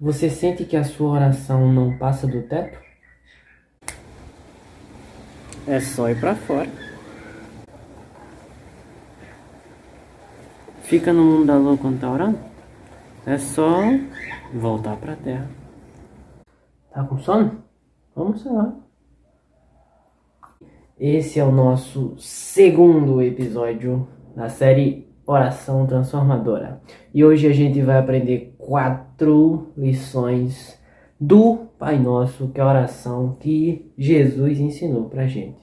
Você sente que a sua oração não passa do teto? É só ir pra fora. Fica no mundo da lua quando tá orando? É só voltar pra terra. Tá com sono? Vamos lá. Esse é o nosso segundo episódio da série Oração Transformadora. E hoje a gente vai aprender 4 lições do Pai Nosso, que é a oração que Jesus ensinou pra gente.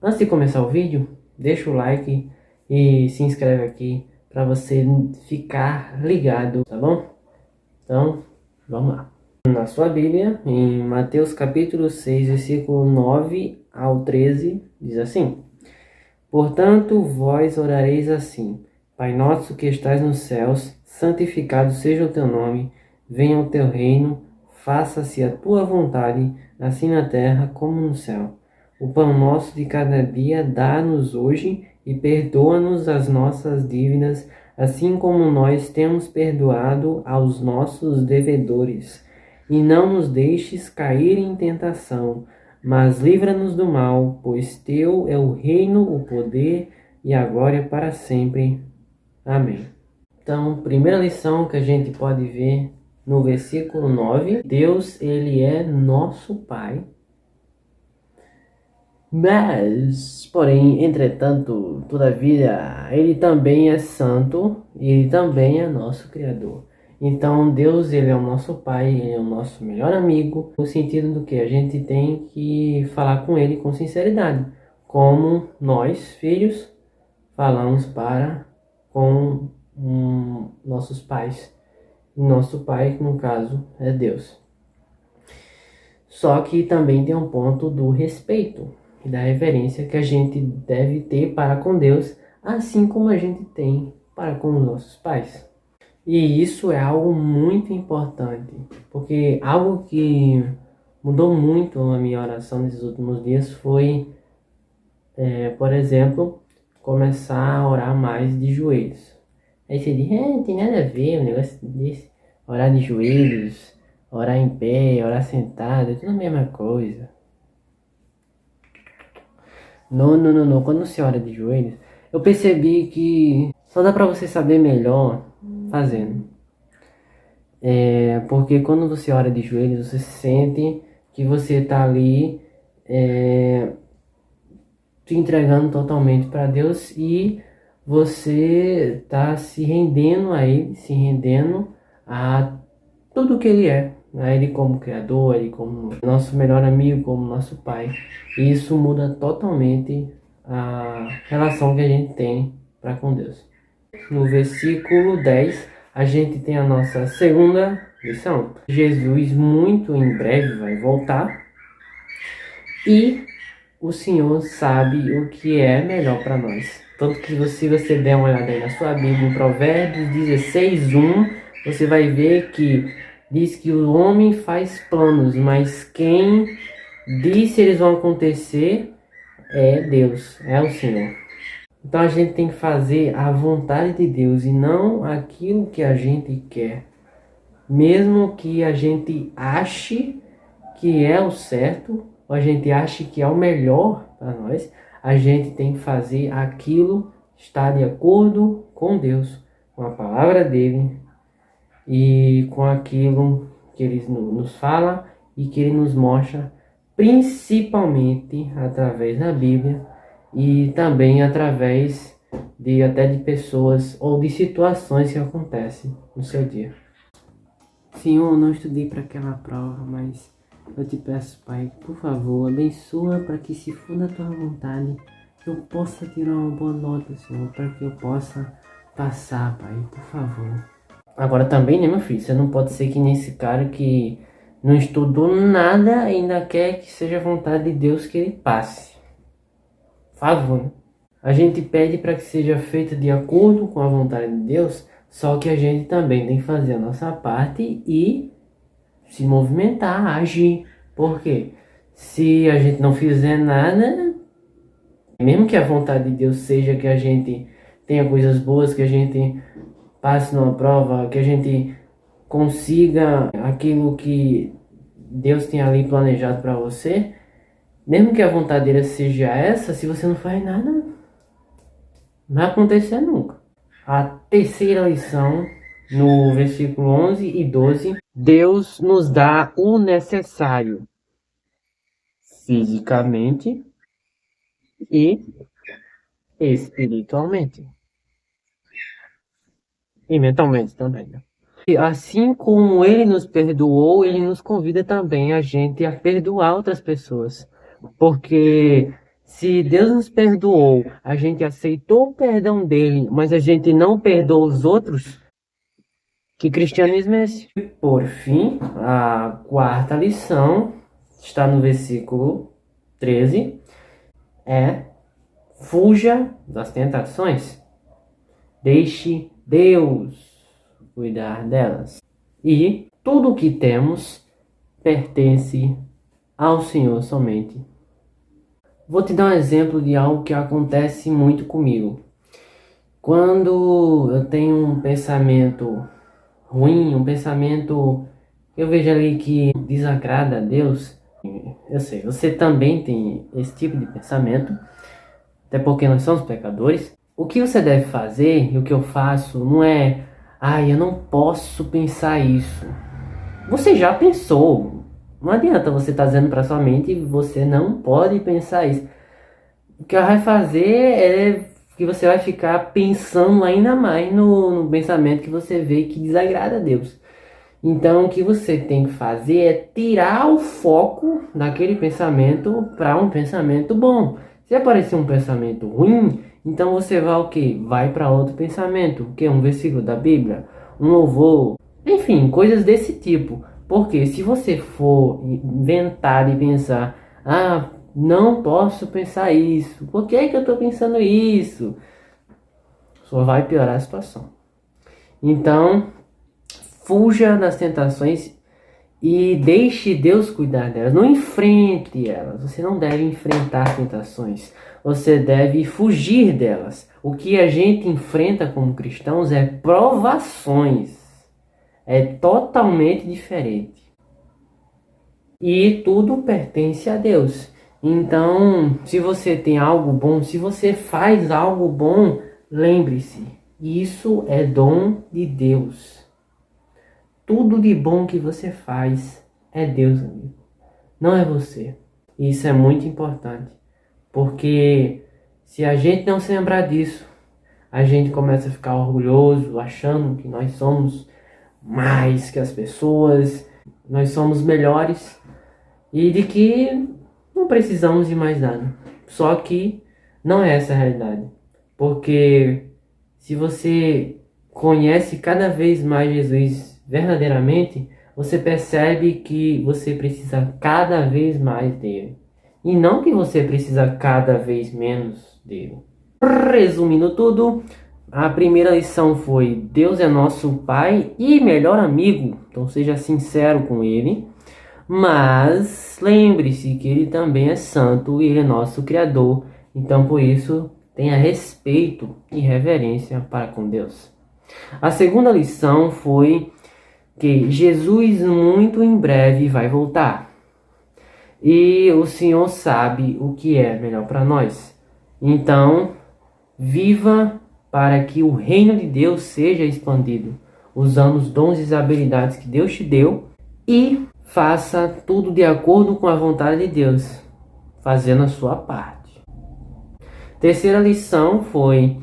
Antes de começar o vídeo, deixa o like e se inscreve aqui para você ficar ligado, tá bom? Então, vamos lá. Na sua Bíblia, em Mateus capítulo 6, versículo 9 ao 13, diz assim: Portanto, vós orareis assim: Pai nosso que estás nos céus, santificado seja o teu nome, venha o teu reino, faça-se a tua vontade, assim na terra como no céu. O pão nosso de cada dia dá-nos hoje e perdoa-nos as nossas dívidas, assim como nós temos perdoado aos nossos devedores. E não nos deixes cair em tentação, mas livra-nos do mal, pois teu é o reino, o poder e a glória para sempre. Amém. Então, primeira lição que a gente pode ver no versículo 9, Deus, ele é nosso Pai. Mas, porém, entretanto, todavia, ele também é santo e ele também é nosso Criador. Então, Deus, ele é o nosso Pai, ele é o nosso melhor amigo, no sentido do que a gente tem que falar com ele com sinceridade, como nós, filhos, falamos para com nossos pais. Nosso Pai, que no caso é Deus. Só que também tem um ponto do respeito e da reverência que a gente deve ter para com Deus, assim como a gente tem para com os nossos pais. E isso é algo muito importante, porque algo que mudou muito a minha oração nesses últimos dias foi, por exemplo, começar a orar mais de joelhos. Aí você diz, não tem nada a ver um negócio desse, orar de joelhos, orar em pé, orar sentado, é tudo a mesma coisa. Não. Quando você ora de joelhos, eu percebi que só dá pra você saber melhor fazendo. Porque quando você ora de joelhos, você sente que você tá ali se entregando totalmente para Deus e você tá se rendendo a Ele, se rendendo a tudo que Ele é. A Ele como Criador, a Ele como nosso melhor amigo, como nosso Pai. E isso muda totalmente a relação que a gente tem para com Deus. No versículo 10, a gente tem a nossa segunda lição. Jesus muito em breve vai voltar e o Senhor sabe o que é melhor para nós. Tanto que se você der uma olhada aí na sua Bíblia, em Provérbios 16:1, você vai ver que diz que o homem faz planos, mas quem diz se eles vão acontecer é Deus, é o Senhor. Então a gente tem que fazer a vontade de Deus e não aquilo que a gente quer. Mesmo que a gente ache que é o certo, ou a gente ache que é o melhor para nós, a gente tem que fazer aquilo que está de acordo com Deus, com a palavra dele e com aquilo que ele nos fala e que ele nos mostra, principalmente através da Bíblia e também através até de pessoas ou de situações que acontecem no seu dia. Senhor, eu não estudei para aquela prova, mas eu te peço, Pai, por favor, abençoa para que, se for da tua vontade, eu possa tirar uma boa nota, Senhor, para que eu possa passar, Pai, por favor. Agora também, né, meu filho, você não pode ser que nem esse cara que não estudou nada e ainda quer que seja a vontade de Deus que ele passe. Por favor. A gente pede para que seja feita de acordo com a vontade de Deus, só que a gente também tem que fazer a nossa parte e se movimentar, agir. Por quê? Se a gente não fizer nada, mesmo que a vontade de Deus seja que a gente tenha coisas boas, que a gente passe numa prova, que a gente consiga aquilo que Deus tem ali planejado para você, mesmo que a vontade dele seja essa, se você não faz nada, não vai acontecer nunca. A terceira lição, no versículo 11 e 12, Deus nos dá o necessário fisicamente e espiritualmente. E mentalmente também, né? E assim como ele nos perdoou, ele nos convida também a gente a perdoar outras pessoas. Porque se Deus nos perdoou, a gente aceitou o perdão dele, mas a gente não perdoa os outros, que cristianismo é esse? Por fim, a quarta lição está no versículo 13, é: fuja das tentações. Deixe Deus cuidar delas. E tudo o que temos pertence ao Senhor somente. Vou te dar um exemplo de algo que acontece muito comigo. Quando eu tenho um pensamento ruim, um pensamento que eu vejo ali que desagrada a Deus, eu sei, você também tem esse tipo de pensamento, até porque nós somos pecadores. O que você deve fazer, e o que eu faço, não é, eu não posso pensar isso. Você já pensou. Não adianta você estar dizendo para sua mente, você não pode pensar isso. O que ela vai fazer é que você vai ficar pensando ainda mais no pensamento que você vê que desagrada a Deus. Então, o que você tem que fazer é tirar o foco daquele pensamento para um pensamento bom. Se aparecer um pensamento ruim, então você vai o quê? Vai para outro pensamento, que é um versículo da Bíblia, um louvor, enfim, coisas desse tipo. Porque se você for inventar e pensar, não posso pensar isso, por que que eu estou pensando isso? Só vai piorar a situação. Então, fuja das tentações e deixe Deus cuidar delas. Não enfrente elas. Você não deve enfrentar tentações. Você deve fugir delas. O que a gente enfrenta como cristãos é provações. É totalmente diferente. E tudo pertence a Deus. Então, se você tem algo bom, se você faz algo bom, lembre-se, isso é dom de Deus. Tudo de bom que você faz é Deus, amigo. Não é você. E isso é muito importante. Porque se a gente não se lembrar disso, a gente começa a ficar orgulhoso, achando que nós somos mais que as pessoas, nós somos melhores e de que não precisamos de mais nada. Só que não é essa a realidade. Porque se você conhece cada vez mais Jesus verdadeiramente, você percebe que você precisa cada vez mais dele. E não que você precisa cada vez menos dele. Resumindo tudo, a primeira lição foi: Deus é nosso Pai e melhor amigo. Então seja sincero com Ele. Mas lembre-se que Ele também é santo e Ele é nosso Criador. Então por isso tenha respeito e reverência para com Deus. A segunda lição foi que Jesus muito em breve vai voltar. E o Senhor sabe o que é melhor para nós. Então, viva para que o reino de Deus seja expandido, usando os dons e as habilidades que Deus te deu, e faça tudo de acordo com a vontade de Deus, fazendo a sua parte. Terceira lição foi: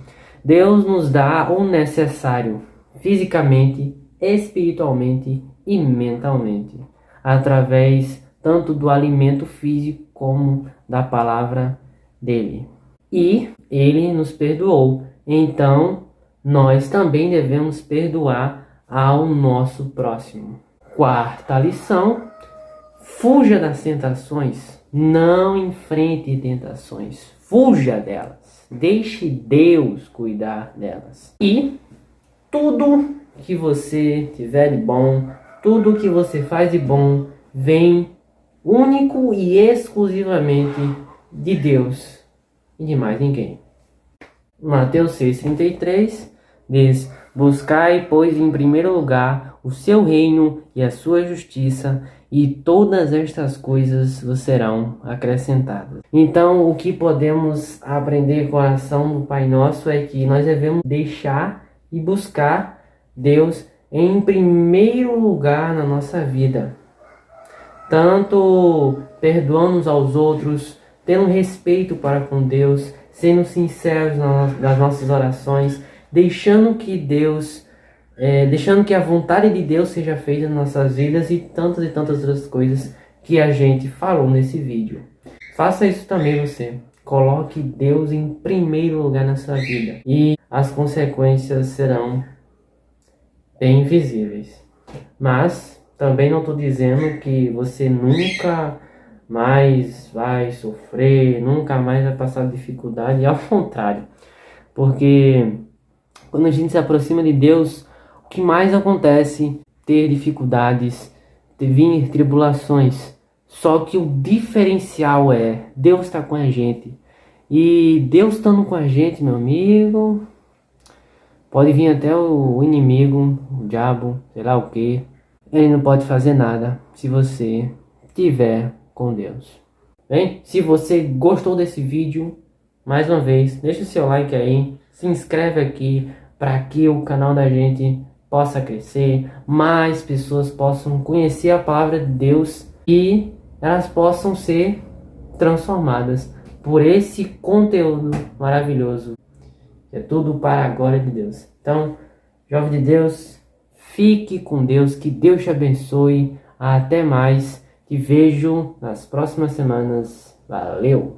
Deus nos dá o necessário fisicamente, espiritualmente e mentalmente, através tanto do alimento físico como da palavra dele. E ele nos perdoou, então nós também devemos perdoar ao nosso próximo. Quarta lição: fuja das tentações, não enfrente tentações, fuja delas, deixe Deus cuidar delas. E tudo que você tiver de bom, tudo que você faz de bom, vem único e exclusivamente de Deus e de mais ninguém. Mateus 6,33 Diz: buscai, pois, em primeiro lugar o seu reino e a sua justiça, e todas estas coisas vos serão acrescentadas. Então, o que podemos aprender com a ação do Pai Nosso é que nós devemos deixar e buscar Deus em primeiro lugar na nossa vida. Tanto perdoando uns aos outros, tendo respeito para com Deus, sendo sinceros nas nossas orações, deixando que a vontade de Deus seja feita nas nossas vidas e tantas outras coisas que a gente falou nesse vídeo. Faça isso também você. Coloque Deus em primeiro lugar na sua vida e as consequências serão bem visíveis. Mas também não estou dizendo que você nunca mais vai sofrer, nunca mais vai passar dificuldade, ao contrário. Porque quando a gente se aproxima de Deus, o que mais acontece é ter dificuldades, vir tribulações. Só que o diferencial é Deus está com a gente. E Deus estando com a gente, meu amigo, pode vir até o inimigo, o diabo, sei lá o que. Ele não pode fazer nada se você estiver com Deus. Bem, se você gostou desse vídeo, mais uma vez, deixa o seu like aí, se inscreve aqui para que o canal da gente possa crescer, mais pessoas possam conhecer a palavra de Deus e elas possam ser transformadas por esse conteúdo maravilhoso. É tudo para a glória de Deus. Então, jovem de Deus, fique com Deus, que Deus te abençoe. Até mais, te vejo nas próximas semanas. Valeu!